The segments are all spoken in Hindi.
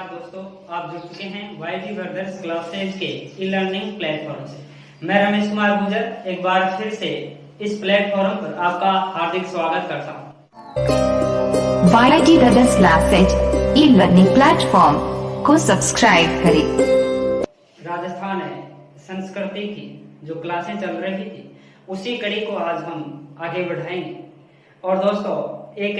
नमस्कार दोस्तों, आप जुड़ चुके हैं YG ब्रदर्स क्लासेज के ई लर्निंग प्लेटफॉर्म से। मैं रमेश कुमार गुजर एक बार फिर से इस प्लेटफॉर्म पर आपका हार्दिक स्वागत करता हूं। YG brothers classes e learning platform को सब्सक्राइब करें। राजस्थान है संस्कृति की जो क्लासें चल रही थी, उसी कड़ी को आज हम आगे बढ़ाएंगे। और दोस्तों, एक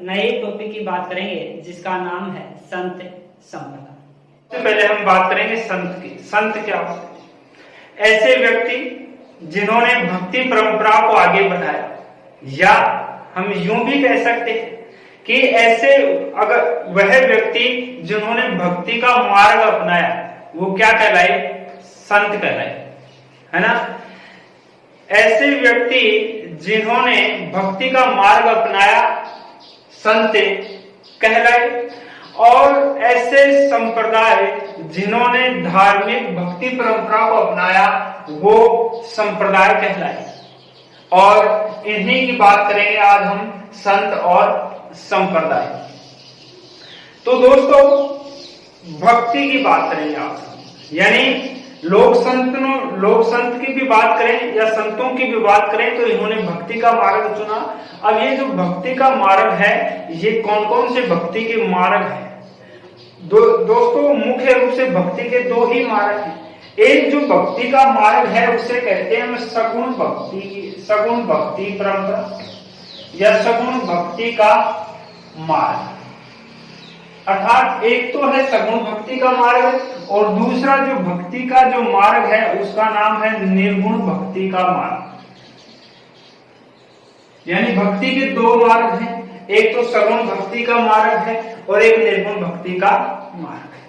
नए टॉपिक की बात करेंगे जिसका नाम है संत संप्रदाय। सबसे पहले हम बात करेंगे संत की। संत क्या होते हैं? ऐसे व्यक्ति जिन्होंने भक्ति परंपरा को आगे बढ़ाया, या हम यूं भी कह सकते हैं कि ऐसे अगर वह व्यक्ति जिन्होंने भक्ति का मार्ग अपनाया, वो क्या कहलाए? संत कहलाए, है ना। ऐसे व्यक्ति जिन्होंने भक्ति का मार्ग अपनाया संत कहलाए। और ऐसे संप्रदाय जिन्होंने धार्मिक भक्ति परंपरा को अपनाया, वो संप्रदाय कहलाए। और इन्हीं की बात करेंगे आज हम, संत और संप्रदाय। तो दोस्तों, भक्ति की बात करेंगे आज, यानी लोक संत की भी बात करें या संतों की भी बात करें तो इन्होंने भक्ति का मार्ग चुना। अब ये जो भक्ति का मार्ग है, ये कौन कौन से भक्ति के मार्ग हैं? दोस्तों, मुख्य रूप से भक्ति के दो ही मार्ग हैं। एक जो भक्ति का मार्ग है उसे कहते हैं हम सगुण भक्ति परंपरा या सगुण भक्ति का मार्ग। अर्थात एक तो है सगुण भक्ति का मार्ग और दूसरा जो भक्ति का जो मार्ग है उसका नाम है निर्गुण भक्ति का मार्ग। यानी भक्ति के दो मार्ग हैं, एक तो सगुण भक्ति का मार्ग है और एक निर्गुण भक्ति का मार्ग है।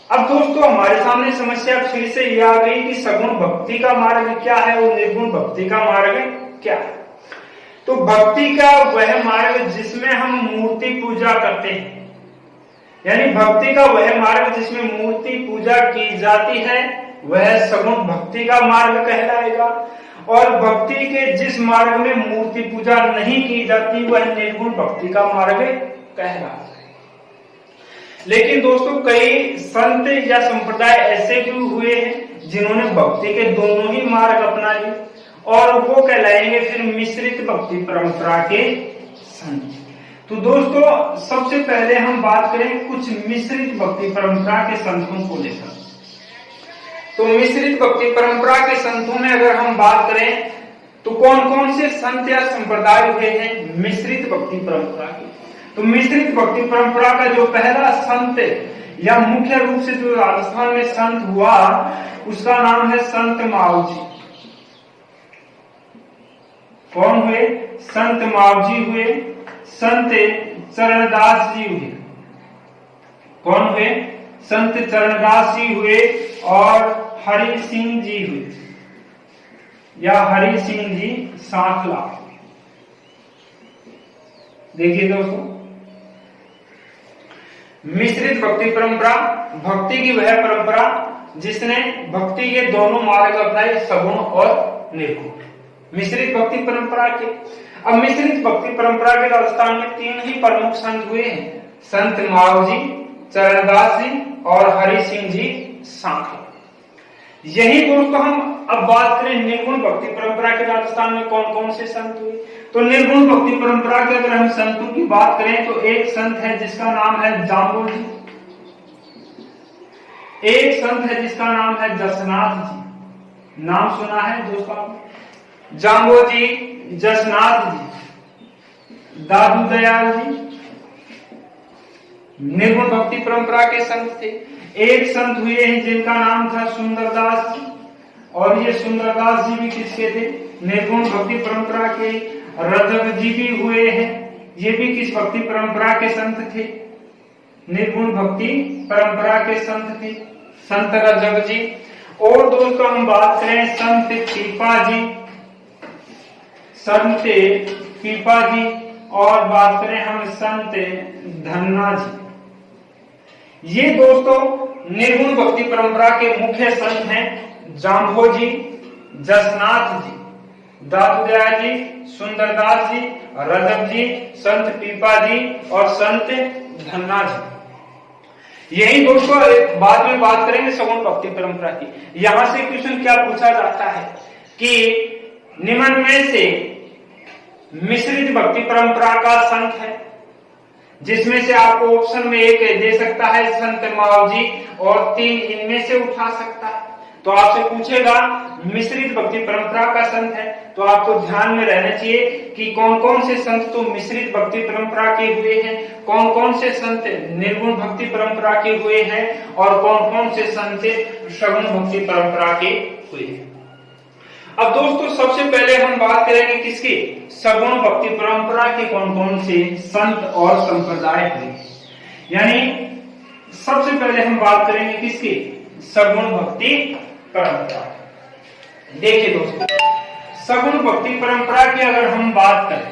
अब दोस्तों, हमारे सामने समस्या फिर से यह आ गई कि सगुण भक्ति का मार्ग क्या है और निर्गुण भक्ति का मार्ग क्या है। तो भक्ति का वह मार्ग जिसमें हम मूर्ति पूजा करते हैं, यानी भक्ति का वह मार्ग जिसमें मूर्ति पूजा की जाती है, वह सगुण भक्ति का मार्ग कहलाएगा। और भक्ति के जिस मार्ग में मूर्ति पूजा नहीं की जाती, वह निर्गुण भक्ति का मार्ग कहलाता है। लेकिन दोस्तों, कई संत या संप्रदाय ऐसे भी हुए हैं जिन्होंने भक्ति के दोनों ही मार्ग अपना लिए, और वो कहलाएंगे फिर मिश्रित भक्ति परंपरा के संत। तो दोस्तों, सबसे पहले हम बात करें कुछ मिश्रित भक्ति परंपरा के संतों को लेकर। तो मिश्रित भक्ति परंपरा के संतों में अगर हम बात करें तो कौन कौन से संत या संप्रदाय हुए हैं मिश्रित भक्ति परंपरा के? तो मिश्रित भक्ति परंपरा का जो पहला संत या मुख्य रूप से जो राजस्थान में संत हुआ, उसका नाम है संत मावजी। कौन हुए? संत मावजी हुए, संत चरणदास जी हुए। कौन हुए? संत चरणदास जी हुए और हरि सिंह जी हुए या हरि सिंह जी सांखला। देखिए दोस्तों, मिश्रित भक्ति परंपरा, भक्ति की वह परंपरा जिसने भक्ति के दोनों मार्ग अपनाए, सगुण और निर्गुण। मिश्रित भक्ति परंपरा के अब मिश्रित भक्ति परंपरा के राजस्थान में तीन ही प्रमुख संत हुए हैं, संत मावजी, चरणदास जी और हरि सिंह जी सांखला। यही दोस्तों, हम अब बात करें निर्गुण भक्ति परंपरा के राजस्थान में कौन कौन से संत हुए। तो निर्गुण भक्ति परंपरा के अगर हम संतों की बात करें तो एक संत है जिसका नाम है जाम्बो जी, एक संत है जिसका नाम है जसनाथ जी। नाम सुना है दोस्तों? जाम्बो जी, जसनाथ जी, दादू दयाल जी निर्गुण भक्ति परंपरा के संत थे। एक संत हुए हैं जिनका नाम था सुंदरदास जी, और ये सुंदरदास जी भी किसके थे? निर्गुण भक्ति परंपरा के। रजक जी भी हुए हैं, ये भी किस भक्ति परंपरा के संत थे? निर्गुण भक्ति परंपरा के संत थे, संत रजक जी। और दोस्तों, हम बात करें संत पीपा जी, संत पीपा जी, और बात करें हम संत धन्ना जी। ये दोस्तों निर्गुण भक्ति परंपरा के मुख्य संत हैं। जाम्बो जी, जसनाथ जी, दादू दयाल जी, सुंदरदास जी, रजक जी, संत पीपा जी और संत धन्ना जी। यही दोस्तों बाद में बात करेंगे सगुण भक्ति परंपरा की। यहां से क्वेश्चन क्या पूछा जाता है कि निम्न में से मिश्रित भक्ति परंपरा का संत है, जिसमें से आपको ऑप्शन में एक दे सकता है संत मावजी और 3 इनमें से उठा सकता है। तो आपसे पूछेगा मिश्रित भक्ति परंपरा का संत है, तो आपको ध्यान में रहना चाहिए कि कौन कौन से संत तो मिश्रित भक्ति परंपरा के हुए हैं, कौन कौन से संत निर्गुण भक्ति परंपरा के हुए हैं और कौन कौन से संत सगुण भक्ति परंपरा के हुए हैं। अब दोस्तों सबसे पहले हम बात करेंगे किसकी, सगुण भक्ति परंपरा के कौन कौन से संत और संप्रदाय हुए। यानी सबसे पहले हम बात करेंगे किसकी, सगुण भक्ति परंपरा। देखिए दोस्तों, सगुण भक्ति परंपरा की अगर हम बात करें,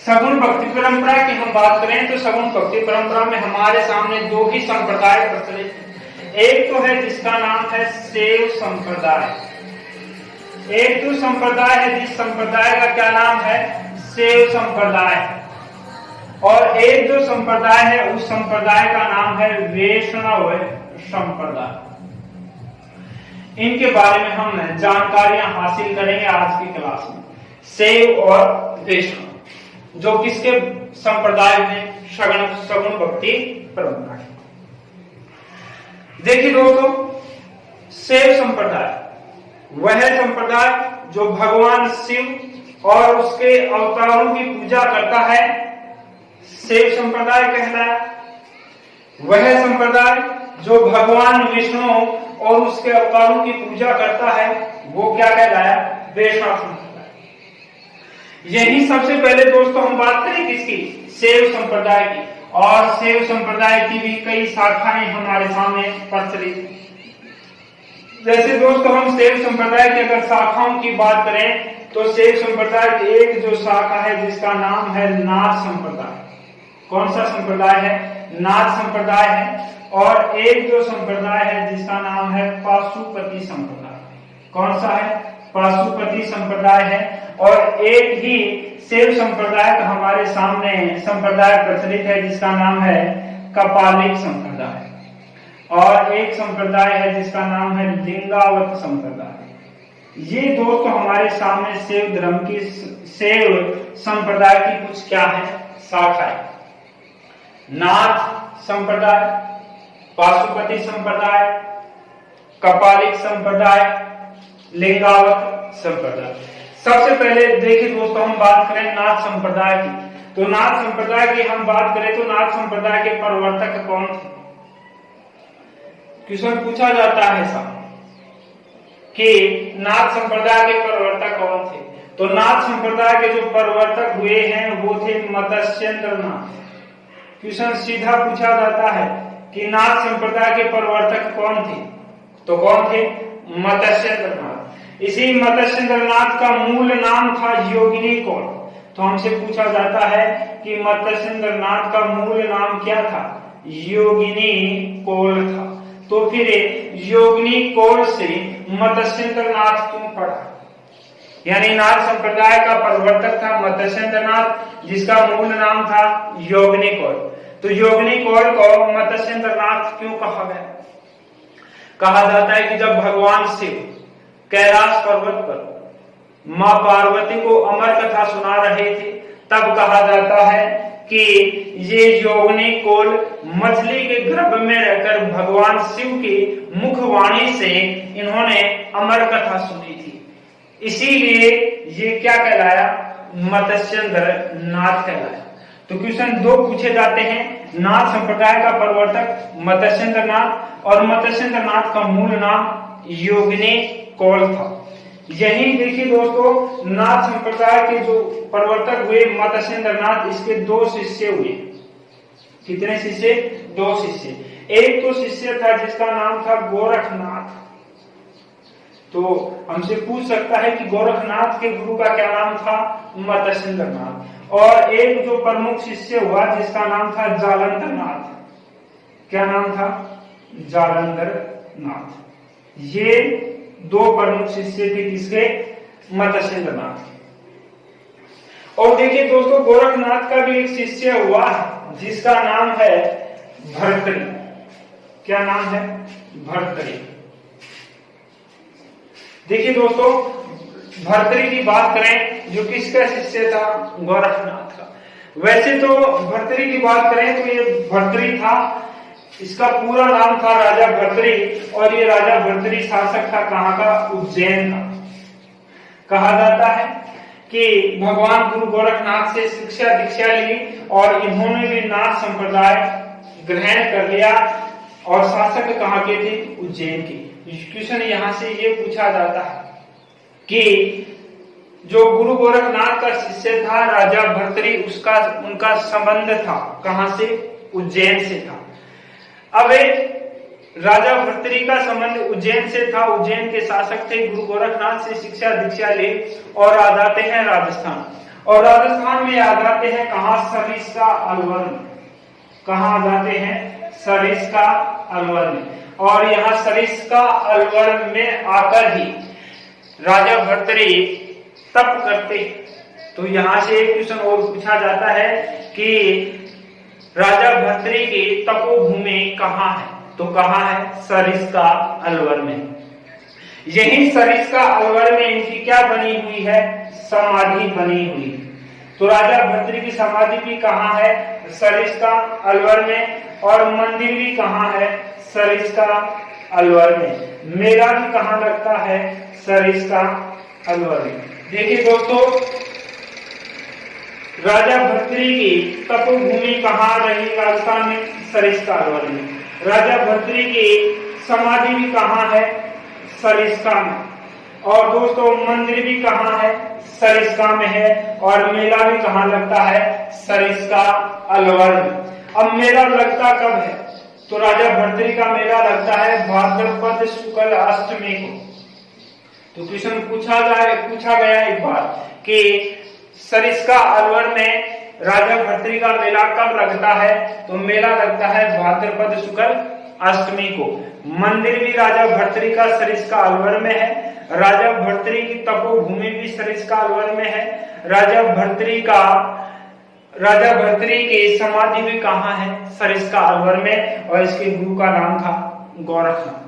सगुण भक्ति परंपरा की हम बात करें तो सगुण भक्ति परंपरा में हमारे सामने 2 ही संप्रदाय प्रचलित हैं। एक तो है जिसका नाम है शैव संप्रदाय, एक तो संप्रदाय है जिस संप्रदाय का क्या नाम है, शैव संप्रदाय, और एक जो संप्रदाय है उस संप्रदाय का नाम है वैष्णव संप्रदाय। इनके बारे में हम जानकारियां हासिल करेंगे आज की क्लास में। शैव और वैष्णव जो किसके संप्रदाय में, सगुण भक्ति परंपरा। देखिए दोस्तों, शैव संप्रदाय वह संप्रदाय जो भगवान शिव और उसके अवतारों की पूजा करता है, शैव संप्रदाय कहलाया। वह संप्रदाय जो भगवान विष्णु और उसके अवतारों की पूजा करता है वो क्या कहलाया, वैष्णव संप्रदाय। यही सबसे पहले दोस्तों हम बात करें किसकी, शैव संप्रदाय की। और शैव संप्रदाय की भी कई शाखाएं हमारे सामने प्रचलित हैं। जैसे दोस्तों हम शैव संप्रदाय की अगर शाखाओं की बात करें तो शैव संप्रदाय की एक जो शाखा है जिसका नाम है नाथ संप्रदाय। कौन सा संप्रदाय है, नाथ संप्रदाय है। और एक जो संप्रदाय है जिसका नाम है पाशुपति संप्रदाय। कौन सा है, पाशुपति संप्रदाय है। और एक ही शैव संप्रदाय का हमारे सामने संप्रदाय प्रचलित है जिसका नाम है कपालिक संप्रदाय। और एक संप्रदाय है जिसका नाम है लिंगावत संप्रदाय। ये दोस्तों हमारे सामने शैव धर्म की, शैव संप्रदाय की कुछ क्या है, शाखाएं। नाथ संप्रदाय, पाशुपति संप्रदाय, कपालिक संप्रदाय, लिंगावत संप्रदाय। सबसे पहले देखिए दोस्तों हम बात करें नाथ संप्रदाय की। तो नाथ संप्रदाय की हम बात करें तो नाथ संप्रदाय के प्रवर्तक कौन थे। क्वेश्चन पूछा जाता है ऐसा कि नाथ संप्रदाय के प्रवर्तक कौन थे। तो नाथ संप्रदाय के जो प्रवर्तक हुए हैं वो थे मत्स्येंद्र नाथ। क्वेश्चन सीधा पूछा जाता है कि नाथ संप्रदाय के प्रवर्तक कौन थे, तो कौन थे, मत्स्येंद्र नाथ। इसी मत्स्येंद्र नाथ का मूल नाम था योगिनी कौल। तो हमसे पूछा जाता है कि मत्स्येंद्र नाथ का मूल नाम क्या था, योगिनी कौल था। तो फिर योगिनी कौल से मत्स्येंद्र नाथ क्यों पड़ा। यानी नाथ संप्रदाय का प्रवर्तक था मत्स्येंद्र नाथ जिसका मूल नाम था योगिनी कौल। तो योगिनी कौल को मत्स्येंद्र नाथ क्यों कहा गया। कहा जाता है कि जब भगवान शिव कैलाश पर्वत पर मां पार्वती को अमर कथा सुना रहे थे तब कहा जाता है कि ये योगिनी कौल मछली के गर्भ में रहकर भगवान शिव की मुखवाणी से इन्होंने अमर कथा सुनी थी, इसीलिए ये क्या कहलाया, मत्स्येंद्र नाथ कहलाया। तो क्वेश्चन 2 पूछे जाते हैं, नाथ संप्रदाय का प्रवर्तक मत्स्येंद्र नाथ और मत्स्येंद्र नाथ का मूल नाम योगिनी कौल था। यही देखिए दोस्तों, नाथ संप्रदाय के जो प्रवर्तक हुए मत्स्येंद्र नाथ, इसके 2 शिष्य हुए। कितने शिष्य, 2 शिष्य। एक तो शिष्य था जिसका नाम था गोरखनाथ। तो हमसे पूछ सकता है कि गोरखनाथ के गुरु का क्या नाम था, मत्स्येंद्र नाथ। और एक जो प्रमुख शिष्य हुआ जिसका नाम था जालंधर नाथ। क्या नाम था, जालंधर नाथ। ये 2 प्रमुख शिष्य थे किसके, मत्स्येंद्र नाथ। और देखिए दोस्तों, गोरखनाथ का भी एक शिष्य हुआ जिसका नाम है भर्तरी। क्या नाम है? भर्तरी। देखिए दोस्तों, भर्तरी की बात करें, जो किसका शिष्य था? गोरखनाथ का। वैसे तो भर्तरी की बात करें तो ये भर्तरी था, इसका पूरा नाम था राजा भर्तरी, और ये राजा भर्तरी शासक था कहाँ का? उज्जैन का। कहा जाता है कि भगवान गुरु गोरखनाथ से शिक्षा दीक्षा ली और इन्होंने भी नाथ संप्रदाय ग्रहण कर लिया, और शासक कहाँ के थे? उज्जैन के। क्वेश्चन यहाँ से ये पूछा जाता है कि जो गुरु गोरखनाथ का शिष्य था राजा भर्तरी, उनका संबंध था कहां से? उज्जैन से था। अब राजा भर्तरी का संबंध उज्जैन से था, उज्जैन के शासक थे, गुरु गोरखनाथ से शिक्षा दीक्षा ले और आ जाते हैं राजस्थान, और राजस्थान में आ जाते हैं कहां? सरिस्का अलवर में। कहां आ जाते हैं? सरिस्का अलवर में। और यहाँ सरिस्का अलवर में आकर ही राजा भर्तरी तप करते। तो यहां से एक क्वेश्चन और पूछा जाता है कि राजा भर्तरी की तपोभूमि कहाँ है? तो कहाँ है? सरिस्का अलवर में। यही सरिस्का अलवर में इनकी क्या बनी हुई है? समाधि बनी हुई। तो राजा भर्तरी की समाधि भी कहाँ है? सरिस्का अलवर में। और मंदिर भी कहाँ है? सरिस्का अलवर में। मेला भी कहाँ लगता है? सरिस्का अलवर में। देखिए दोस्तों, राजा भर्तरी की तपोभूमि कहाँ रही? राजस्थान में, सरिस्का अलवर में। राजा भर्तरी की समाधि भी कहाँ है? सरिस्का में। और दोस्तों मंदिर भी कहाँ है? सरिस्का में है। और मेला भी कहाँ लगता है? सरिस्का अलवर में। अब मेला लगता कब है? तो राजा भर्तरी का मेला लगता है भाद्रपद शुक्ल अष्टमी को। तो क्वेश्चन पूछा गया एक बार कि सरिस्का अलवर में राजा भर्तरी का मेला कब लगता है? तो मेला लगता है भाद्रपद शुक्ल अष्टमी को। मंदिर भी राजा भर्तरी का सरिस्का अलवर में है। राजा भर्तरी की तपोभूमि भी सरिस्का अलवर में है। राजा भर्तरी की समाधि भी कहाँ है? सरिस्का अलवर में। और इसके गुरु का नाम था गोरखनाथ।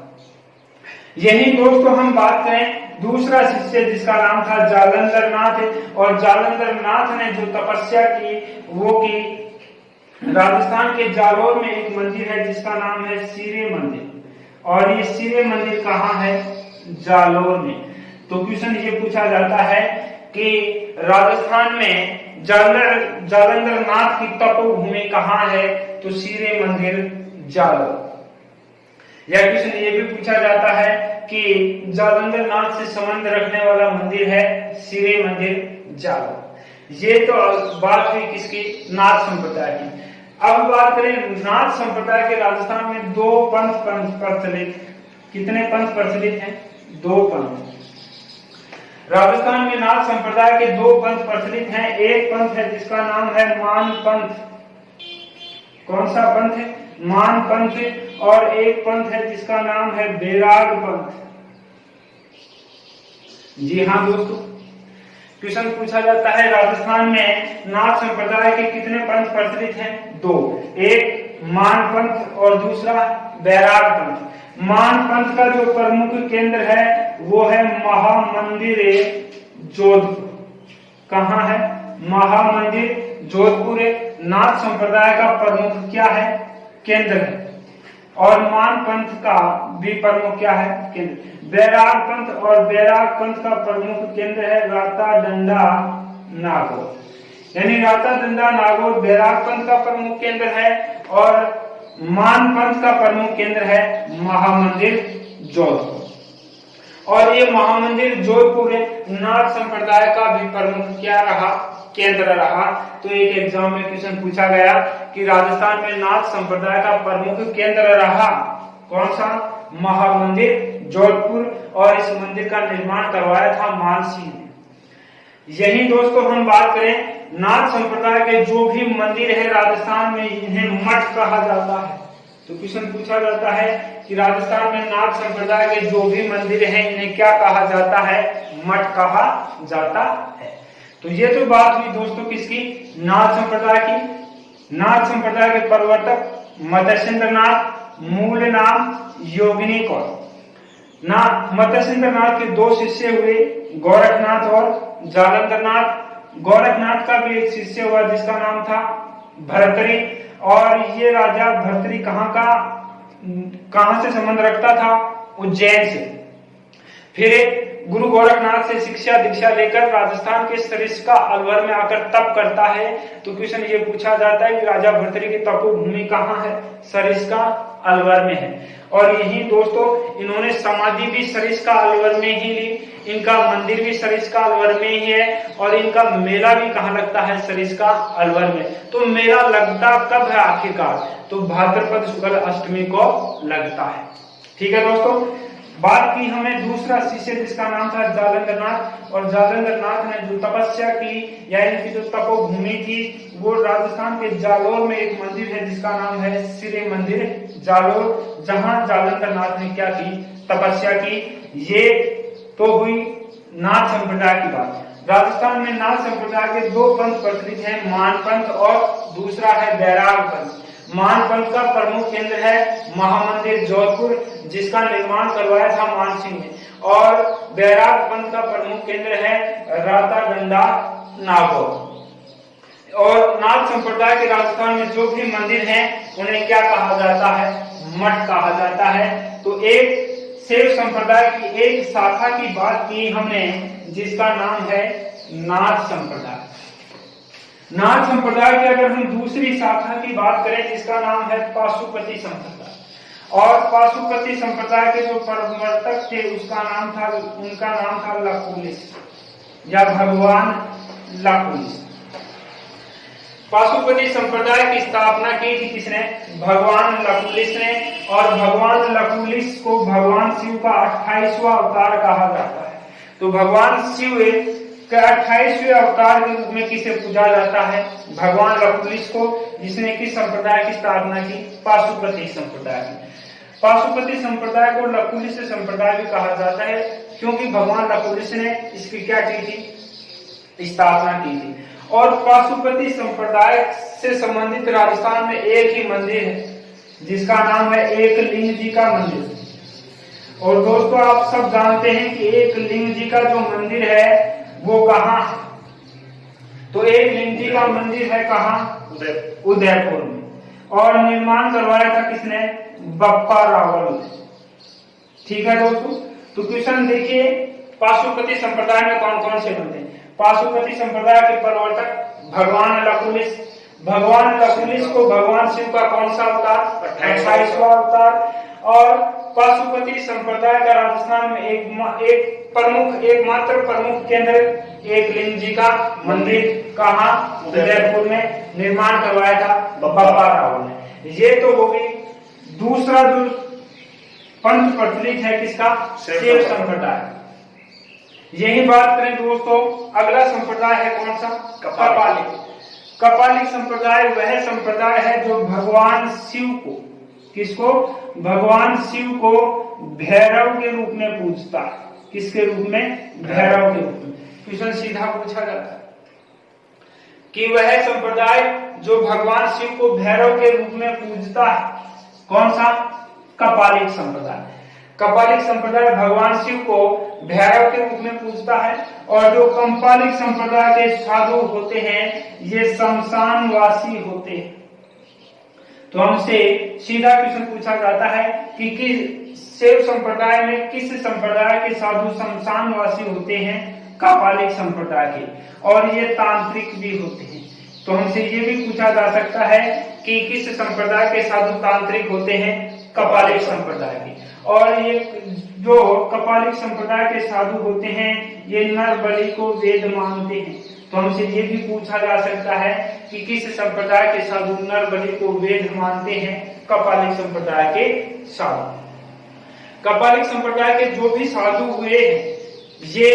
यही दोस्तों हम बात करें दूसरा शिष्य जिसका नाम था जालंधर नाथ, और जालंधर नाथ ने जो तपस्या की वो की राजस्थान के जालोर में एक मंदिर है जिसका नाम है सिरे मंदिर। और ये सिरे मंदिर कहाँ है? जालोर में। तो क्वेश्चन ये पूछा जाता है कि राजस्थान में जालंधर नाथ की तपोभूमि कहाँ है? तो सिरे मंदिर जालोर। यह क्वेश्चन ये भी पूछा जाता है कि जालंधर नाथ से संबंध रखने वाला मंदिर है सिरे मंदिर जालोर। ये तो बात हुई किसकी? नाथ संप्रदाय की। अब बात करें नाथ संप्रदाय के राजस्थान में दो पंथ प्रचलित। कितने पंथ प्रचलित हैं? दो पंथ। राजस्थान में नाथ संप्रदाय के दो पंथ प्रचलित हैं। एक पंथ है जिसका नाम है मान पंथ। कौन सा पंथ है? मान पंथ। और एक पंथ है जिसका नाम है बैराग पंथ। जी हाँ दोस्तों, क्वेश्चन पूछा जाता है राजस्थान में नाथ संप्रदाय के कितने पंथ प्रचलित हैं? दो। एक मान पंथ और दूसरा बैराग पंथ। मान पंथ का जो प्रमुख केंद्र है वो है महामंदिर जोधपुर। कहाँ है? महामंदिर जोधपुर। नाथ संप्रदाय का प्रमुख क्या है? केंद्र है। और मान पंथ का भी प्रमुख क्या है? केंद्र। बैराग पंथ और बैराग पंथ का प्रमुख केंद्र है राता डंडा नागौर। यानी राता डंडा नागौर बैराग पंथ का प्रमुख केंद्र है, और मान पंथ का प्रमुख केंद्र है महामंदिर जोधपुर। और ये महामंदिर जोधपुर नाथ संप्रदाय का भी प्रमुख क्या रहा? केंद्र रहा। तो एक एग्जाम में क्वेश्चन पूछा गया कि राजस्थान में नाथ संप्रदाय का प्रमुख केंद्र रहा कौन सा? महामंदिर जोधपुर। और इस मंदिर का निर्माण करवाया था मानसिंह ने। यही दोस्तों हम बात करें नाथ संप्रदाय के जो भी मंदिर है राजस्थान में इन्हें मठ कहा जाता है। तो क्वेश्चन पूछा जाता है कि राजस्थान में नाथ संप्रदाय के जो भी मंदिर हैं इन्हें क्या कहा जाता है? मठ कहा जाता है। तो ये तो बात हुई दोस्तों किसकी? नाथ संप्रदाय की। नाथ संप्रदाय के प्रवर्तक मत्स्येंद्रनाथ, मूल नाम योगिनी कौर। मत्स्येंद्रनाथ के दो शिष्य हुए, गोरखनाथ और जालंधरनाथ। गोरखनाथ का भी एक शिष्य हुआ जिसका नाम था भर्तृहरि। और ये राजा भर्तृहरि कहां से संबंध रखता था? उज्जैन से। फिर गुरु गोरखनाथ से शिक्षा दीक्षा लेकर राजस्थान के सरिस्का अलवर में आकर तप करता है। तो क्वेश्चन ये पूछा जाता है कि राजा भर्तृहरि की तपोभूमि कहाँ है? सरिस्का अलवर में है। और यही दोस्तों इन्होंने समाधि भी सरिस्का अलवर में ही ली, इनका मंदिर भी सरिस्का अलवर में ही है, और इनका मेला भी कहाँ लगता है? सरिस्का अलवर में। तो मेला लगता कब है आखिरकार? तो भाद्रपद शुक्ल अष्टमी को लगता है। ठीक है दोस्तों, बात की हमें दूसरा शिष्य जिसका नाम था जालंधरनाथ। और जालंधरनाथ ने जो तपस्या की या इनकी जो तपोभूमि थी वो राजस्थान के जालोर में एक मंदिर है जिसका नाम है श्री मंदिर जालोर, जहां जालंधरनाथ ने क्या की? तपस्या की। ये तो हुई नाथ संप्रदाय की बात। राजस्थान में नाथ संप्रदाय के दो पंथ प्रचलित हैं, मान पंथ और दूसरा है बैराग पंथ। मान पंथ का प्रमुख केंद्र है महामंदिर जोधपुर, जिसका निर्माण करवाया था मान सिंह ने। और बैराग पंथ का प्रमुख केंद्र है रातागंडा नागौर। और नाथ संप्रदाय के राजस्थान में जो भी मंदिर हैं उन्हें क्या कहा जाता है? मठ कहा जाता है। तो एक शैव संप्रदाय की एक शाखा की बात की हमने जिसका नाम है नाथ संप्रदाय। नाथ संप्रदाय की अगर हम दूसरी शाखा की बात करें जिसका नाम है पाशुपति संप्रदाय। और पाशुपति संप्रदाय के जो प्रवर्तक थे उनका नाम था लकुलिश या भगवान लकुलिश। पाशुपति संप्रदाय की स्थापना की थी किसने? भगवान लकुलिश ने। और भगवान लकुलिश को भगवान शिव का 28वां अवतार कहा जाता है। तो भगवान शिव के 28वें अवतार के रूप में किसे पूजा जाता है? भगवान लकुलिश को, जिसने किस संप्रदाय की स्थापना की? पाशुपति संप्रदाय की। पाशुपति संप्रदाय को लकुलिश संप्रदाय भी कहा जाता है क्योंकि भगवान लकुलिश ने इसकी क्या की थी? स्थापना की थी। और पाशुपति संप्रदाय से संबंधित राजस्थान में एक ही मंदिर है जिसका नाम है एकलिंग जी का मंदिर। और दोस्तों आप सब जानते हैं कि एकलिंग जी का जो मंदिर है वो कहाँ है? तो एकलिंग जी का मंदिर है कहाँ? उदयपुर में। और निर्माण करवाया था किसने? बप्पा रावल ने। ठीक है दोस्तों, तो क्वेश्चन देखिए, पाशुपति संप्रदाय में कौन कौन से बनते हैं? पाशुपति संप्रदाय के प्रवर्तक भगवान लकुलिश। भगवान लकुलिश को भगवान शिव का कौन सा अवतार? 28वां अवतार। और पाशुपति संप्रदाय का राजस्थान में एकमात्र प्रमुख केंद्र एकलिंग जी का मंदिर कहाँ? उदयपुर में। निर्माण करवाया था बप्पा रावल ने। ये तो हो गई। दूसरा जो पंथ प्रचलित है किसका? शैव संप्रदाय। यही बात करें दोस्तों, अगला संप्रदाय है कौन सा? कपालिक। कपालिक संप्रदाय वह संप्रदाय है जो भगवान शिव को, किसको? भगवान शिव को भैरव के रूप में पूजता है। किसके रूप में? भैरव के रूप में। क्वेश्चन सीधा पूछा जाता है कि वह संप्रदाय जो भगवान शिव को भैरव के रूप में पूजता है कौन सा? कपालिक संप्रदाय। कपालिक संप्रदाय भगवान शिव को भैरव के रूप में पूजता है। और जो कंपालिक संप्रदाय के साधु होते हैं ये शमशानवासी होते हैं। तो हमसे सीधा क्वेश्चन पूछा जाता है कि किस शैव संप्रदाय में किस संप्रदाय के साधु शमशानवासी होते हैं? कपालिक संप्रदाय के। और ये तांत्रिक भी होते हैं। तो हमसे ये भी पूछा जा सकता है कि किस संप्रदाय के साधु तांत्रिक होते हैं? कपालिक संप्रदाय के। और ये जो कपालिक संप्रदाय के साधु होते हैं ये नर बलि को वेद मानते हैं। तो हमसे ये भी पूछा जा सकता है कि किस संप्रदाय के साधु नर बलि को वेद मानते हैं? कपालिक संप्रदाय के साधु। कपालिक संप्रदाय के जो भी साधु हुए हैं ये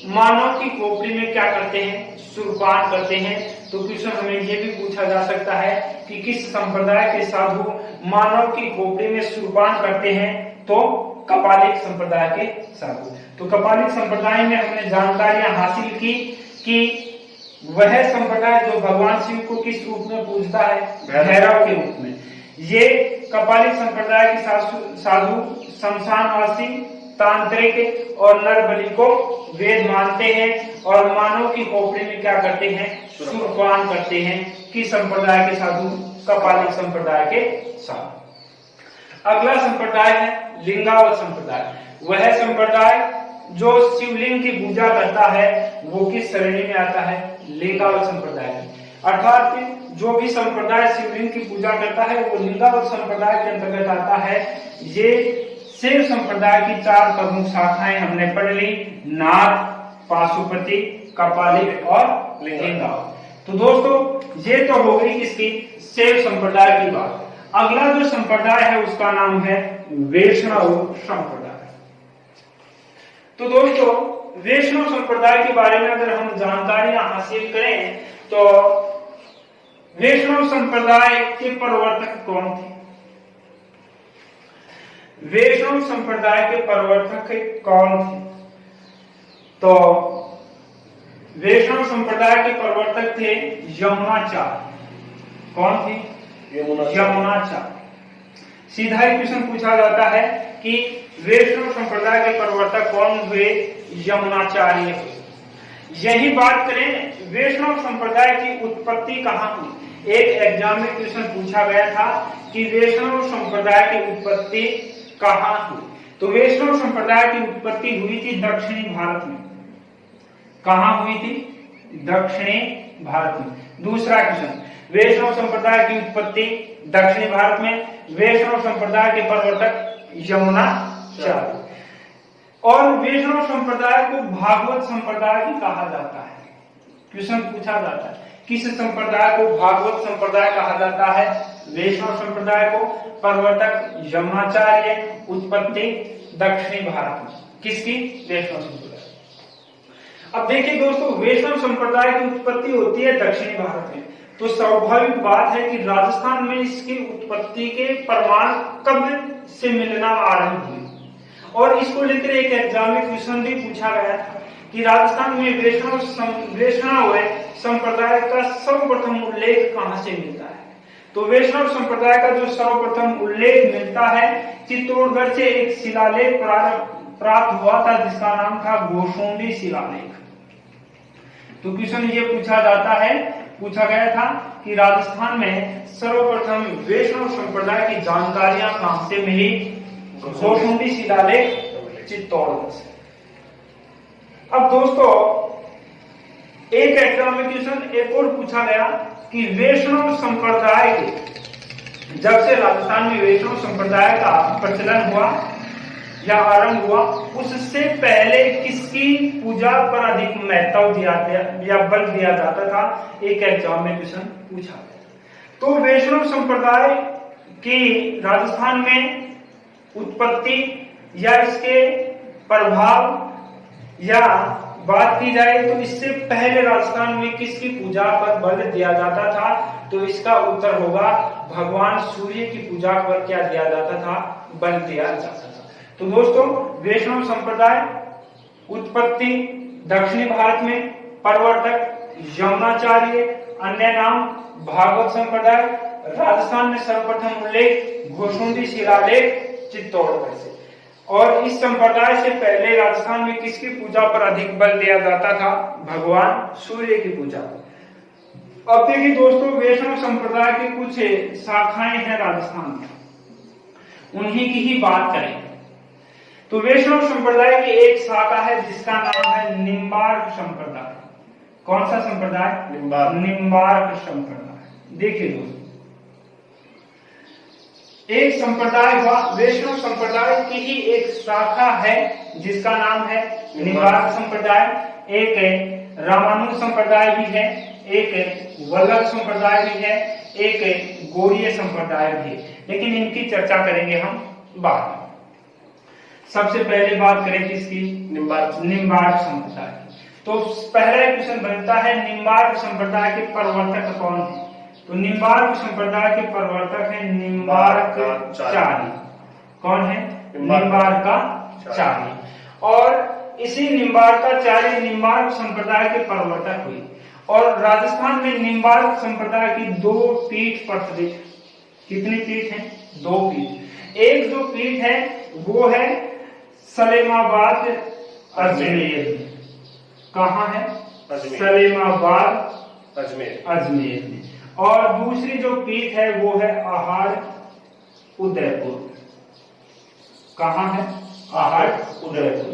मानव की खोपड़ी में क्या करते हैं? सुरपान करते हैं। तो क्वेश्चन हमें ये भी पूछा जा सकता है कि किस संप्रदाय के साधु मानव की खोपड़ी में सुरपान करते हैं? तो कपालिक संप्रदाय के साधु। तो कपालिक संप्रदाय में हमने जानकारियां हासिल की कि वह संप्रदाय जो भगवान शिव को किस रूप में पूजता है? भैरव के रूप में। ये कपालिक संप्रदाय के साधु शमशानवासी, तांत्रिक और नरबलि को वेद मानते हैं और मानव की खोपड़ी में क्या करते हैं, सुरपान करते हैं। कि संप्रदाय के साधु कपालिक संप्रदाय के साधु। अगला संप्रदाय है लिंगावत संप्रदाय। वह संप्रदाय जो शिवलिंग की पूजा करता है वो किस श्रेणी में आता है, लिंगावत संप्रदाय में। अर्थात जो भी संप्रदाय शिवलिंग की पूजा करता है वो लिंगावत संप्रदाय के अंतर्गत आता है। ये शिव संप्रदाय की 4 प्रमुख शाखाएं हमने पढ़ ली, नाग, पाशुपति, कपालिक और लिंगावत। तो दोस्तों ये तो हो गई किसकी, शिव संप्रदाय की बात। अगला जो संप्रदाय है उसका नाम है वैष्णव संप्रदाय। तो दोस्तों वैष्णव संप्रदाय के बारे में अगर हम जानकारियां हासिल करें तो वैष्णव संप्रदाय के प्रवर्तक कौन थे? वैष्णव संप्रदाय के प्रवर्तक कौन थे? तो वैष्णव संप्रदाय के प्रवर्तक थे यमुनाचार्य। कौन थे? यमुनाचार्य। सीधा ही क्वेश्चन पूछा जाता है कि वैष्णव संप्रदाय के प्रवर्तक कौन हुए? यमुनाचार्य हुए। यही बात करें वैष्णव संप्रदाय की उत्पत्ति कहाँ हुई। एक एग्जाम में क्वेश्चन पूछा गया था कि वैष्णव संप्रदाय की उत्पत्ति कहाँ हुई। तो वैष्णव संप्रदाय की उत्पत्ति हुई थी दक्षिणी भारत में। कहाँ हुई थी? दक्षिणी भारत में। दूसरा क्वेश्चन, वैष्णव संप्रदाय की उत्पत्ति दक्षिणी भारत में, वैष्णव संप्रदाय के प्रवर्तक यमुनाचार्य। और वैष्णव संप्रदाय को भागवत संप्रदाय भी कहा जाता है। क्वेश्चन पूछा जाता है किस संप्रदाय को भागवत संप्रदाय कहा जाता है? वैष्णव संप्रदाय को। प्रवर्तक यमुनाचार्य, उत्पत्ति दक्षिणी भारत में। किसकी? वैष्णव संप्रदाय। अब देखिए दोस्तों वैष्णव संप्रदाय की उत्पत्ति होती है दक्षिणी भारत में, तो स्वाभाविक बात है कि राजस्थान में इसकी उत्पत्ति के प्रमाण कब से मिलना आरंभ हुई। और इसको लेकर एक एग्जाम में क्वेश्चन भी पूछा गया था कि राजस्थान में वैष्णव संप्रदाय का सर्वप्रथम उल्लेख कहां से मिलता है। तो वैष्णव संप्रदाय का जो सर्वप्रथम उल्लेख मिलता है चित्तौड़गढ़ से एक शिलालेख प्राप्त हुआ था जिसका नाम था गोशुंडी शिलालेख। तो क्वेश्चन ये पूछा गया था कि राजस्थान में सर्वप्रथम वैष्णव संप्रदाय की जानकारियां कहां से मिली? गोशुंडी शिलालेख चित्तौड़गढ़ से। अब दोस्तों एक एग्जाम में क्वेश्चन एक और पूछा गया कि वैष्णव संप्रदाय के जब से राजस्थान में वैष्णव संप्रदाय का प्रचलन हुआ या आरंभ हुआ उससे पहले किसकी पूजा पर अधिक महत्व दिया या बल दिया जाता था। एक एग्जाम में क्वेश्चन पूछा गया। तो वैष्णव संप्रदाय की राजस्थान में उत्पत्ति या इसके प्रभाव या बात की जाए तो इससे पहले राजस्थान में किसकी पूजा पर बल दिया जाता था? तो इसका उत्तर होगा भगवान सूर्य की पूजा पर क्या दिया जाता था? बल दिया जाता था। तो दोस्तों वैष्णव संप्रदाय उत्पत्ति दक्षिणी भारत में, प्रवर्तक यमुनाचार्य, अन्य नाम भागवत संप्रदाय, राजस्थान में सर्वप्रथम उल्लेख गोशुंडी शिलालेख चित्तौड़गढ़ से। और इस संप्रदाय से पहले राजस्थान में किसकी पूजा पर अधिक बल दिया जाता था? भगवान सूर्य की पूजा। अब देखिए दोस्तों वैष्णव संप्रदाय की कुछ शाखाएं हैं राजस्थान में, उन्हीं की ही बात करें। तो वैष्णव संप्रदाय की एक शाखा है जिसका नाम है निम्बार्क संप्रदाय। कौन सा संप्रदाय? निम्बार्क संप्रदाय। देखिए दोस्तों एक संप्रदाय हुआ वैष्णव संप्रदाय की ही एक शाखा है जिसका नाम है निम्बार्क संप्रदाय। एक रामानुज संप्रदाय भी है, एक वल्लभ संप्रदाय भी है, एक गौड़ीय संप्रदाय भी है, लेकिन इनकी चर्चा करेंगे हम बाद में। सबसे पहले बात करें किसकी? निम्बार्क संप्रदाय। तो पहला क्वेश्चन बनता है निम्बार्क संप्रदाय के प्रवर्तक कौन है? तो निम्बार्क संप्रदाय के प्रवर्तक है निम्बार्काचार्य। कौन है? निम्बार्काचार्य। और इसी निम्बार्काचार्य निम्बार्क संप्रदाय के प्रवर्तक हुए। और राजस्थान में निम्बार्क संप्रदाय की 2 पीठ प्रचलित कितनी पीठ है? 2 पीठ। एक जो पीठ है वो है सलेमाबाद अजमेर में। कहाँ है? सलेमाबाद अजमेर में। और दूसरी जो पीठ है वो है आहाड़ उदयपुर। कहाँ है? आहाड़ उदयपुर।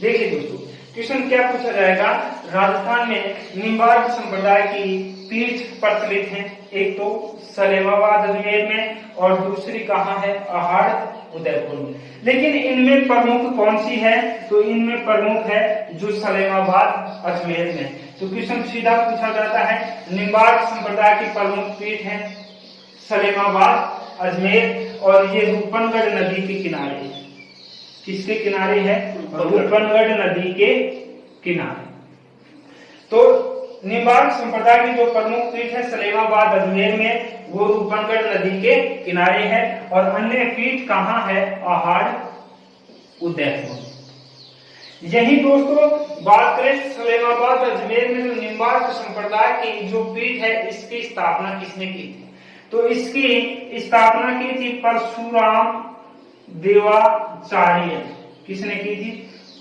देखिए दोस्तों, क्वेश्चन क्या पूछा जाएगा? राजस्थान में निम्बार्क संप्रदाय की पीठ प्रचलित है। एक तो सलेमाबाद अजमेर में और दूसरी कहाँ है? आहाड़ उदयपुर में। लेकिन इनमें प्रमुख कौन सी है? तो इनमें प्रमुख है जो सलेमाबाद अजमेर में। तो क्वेश्चन सीधा पूछा जाता है, निम्बार्क संप्रदाय की प्रमुख पीठ है सलेमाबाद अजमेर और ये रूपनगढ़ नदी के किनारे है। किसके किनारे है? रूपनगढ़ नदी के किनारे। तो निम्बार्क संप्रदाय की जो प्रमुख पीठ है सलेमाबाद अजमेर में, वो रूपनगढ़ नदी के किनारे है। और अन्य पीठ कहाँ है? आहाड़ उदयपुर। यही दोस्तों बात करें सलेमाबाद अजमेर में जो निम्बार्क संप्रदाय की जो पीठ है, इसकी स्थापना किसने की थी? तो इसकी स्थापना की थी परशुराम देवाचार्य। किसने की थी?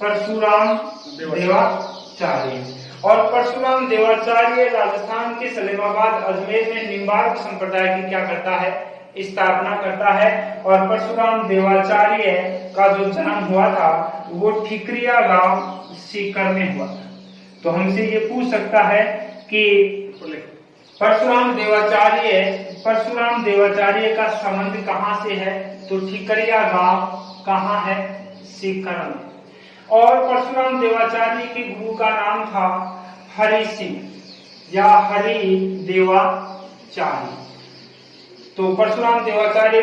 परशुराम देवाचार्य। और परशुराम देवाचार्य राजस्थान के सलेमाबाद अजमेर में निम्बार्क संप्रदाय की क्या करता है? स्थापना करता है। और परशुराम देवाचार्य का जो जन्म हुआ था वो ठिकरिया गांव सीकर में हुआ था। तो हमसे ये पूछ सकता है कि परशुराम देवाचार्य का संबंध कहाँ से है? तो ठिकरिया गांव कहाँ है? सीकर में। और परशुराम देवाचार्य के गुरु का नाम था हरि सिंह या हरि देवाचार्य। तो परशुराम देवाचार्य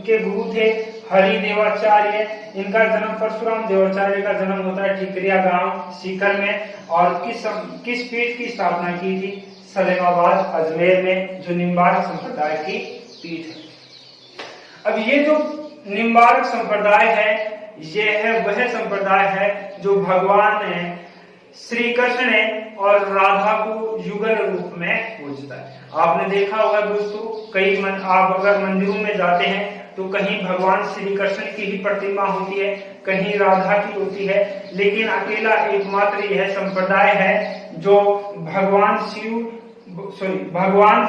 के गुरु थे हरि देवाचार्य। इनका जन्म परशुराम देवाचार्य का जन्म होता है ठिकरिया गांव सीकर में। और किस पीठ की स्थापना की थी? सलेमाबाद अजमेर में, जो निम्बार्क संप्रदाय की पीठ है। अब ये जो निम्बार्क संप्रदाय है, ये है वह संप्रदाय है जो भगवान श्री कृष्ण और राधा को युगल रूप में पूजता है। आपने देखा होगा दोस्तों, आप अगर मंदिरों में जाते हैं तो कहीं भगवान श्री कृष्ण की ही प्रतिमा होती है, कहीं राधा की होती है, लेकिन अकेला एकमात्र यह संप्रदाय है जो भगवान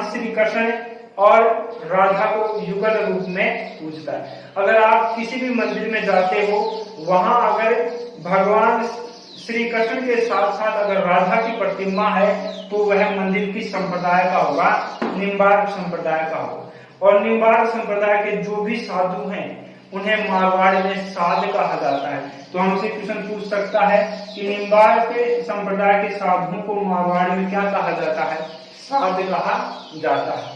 श्री कृष्ण और राधा को युगल रूप में पूजता है। अगर आप किसी भी मंदिर में जाते हो, वहां अगर भगवान श्री कृष्ण के साथ साथ अगर राधा की प्रतिमा है तो वह मंदिर की संप्रदाय का होगा, निम्बार्क संप्रदाय का होगा। और निम्बार्क संप्रदाय के जो भी साधु हैं उन्हें मारवाड़ में साध कहा जाता है। तो हमसे क्वेश्चन पूछ सकता है कि निम्बार्क संप्रदाय के साधुओं को मारवाड़ में क्या कहा जाता है? साध कहा जाता है।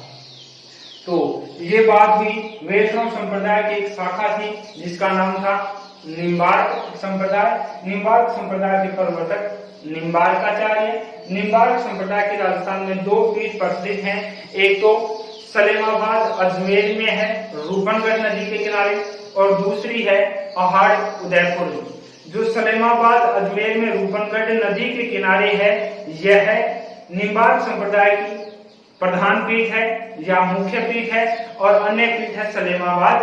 तो ये बात हुई वैष्णव संप्रदाय की एक शाखा थी जिसका नाम था निम्बार्क संप्रदाय। निम्बार्क संप्रदाय के प्रवर्तक निम्बार्काचार्य। निम्बार्क संप्रदाय के राजस्थान में 2 पीठ प्रचलित हैं। एक तो सलेमाबाद अजमेर में है रूपनगढ़ नदी के किनारे, और दूसरी है आहाड़ उदयपुर में। जो सलेमाबाद अजमेर में रूपनगढ़ नदी के किनारे है, यह है निम्बार्क संप्रदाय की प्रधान पीठ है या मुख्य पीठ है। और अन्य पीठ है सलेमाबाद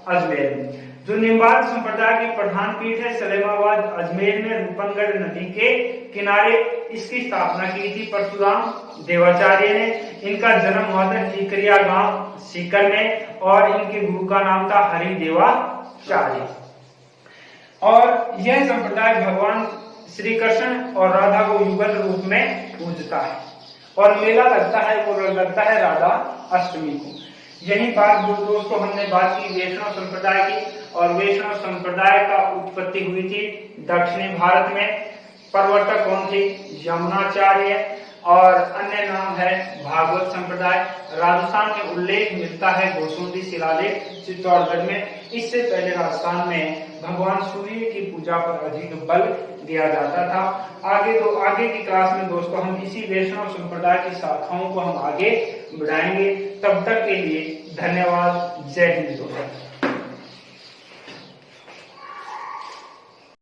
अजमेर में। जो निम्बार्क संप्रदाय की प्रधान पीठ है सलेमाबाद अजमेर में रूपनगढ़ नदी के किनारे, इसकी स्थापना की थी परशुराम देवाचार्य ने। इनका जन्म हुआ था ठिकरिया गांव सीकर में और इनके गुरु का नाम था हरि देवाचार्य। और यह संप्रदाय भगवान श्री कृष्ण और राधा को युगल रूप में पूजता है। और मेला लगता है, वो लगता है राधा अष्टमी को। यही बात जो दोस्तों हमने बात की वैष्णव संप्रदाय की। और वैष्णव संप्रदाय का उत्पत्ति हुई थी दक्षिणी भारत में। प्रवर्तक कौन थे? यमुनाचार्य। और अन्य नाम है भागवत संप्रदाय। राजस्थान में उल्लेख मिलता है गोसुंदी शिलालेख चित्तौड़गढ़ में। इससे पहले राजस्थान में भगवान सूर्य की पूजा पर अधिक बल दिया जाता था। आगे की क्लास में दोस्तों हम इसी वैष्णव संप्रदाय की शाखाओं को हम आगे बढ़ाएंगे। तब तक के लिए धन्यवाद। जय हिंद दोस्तों।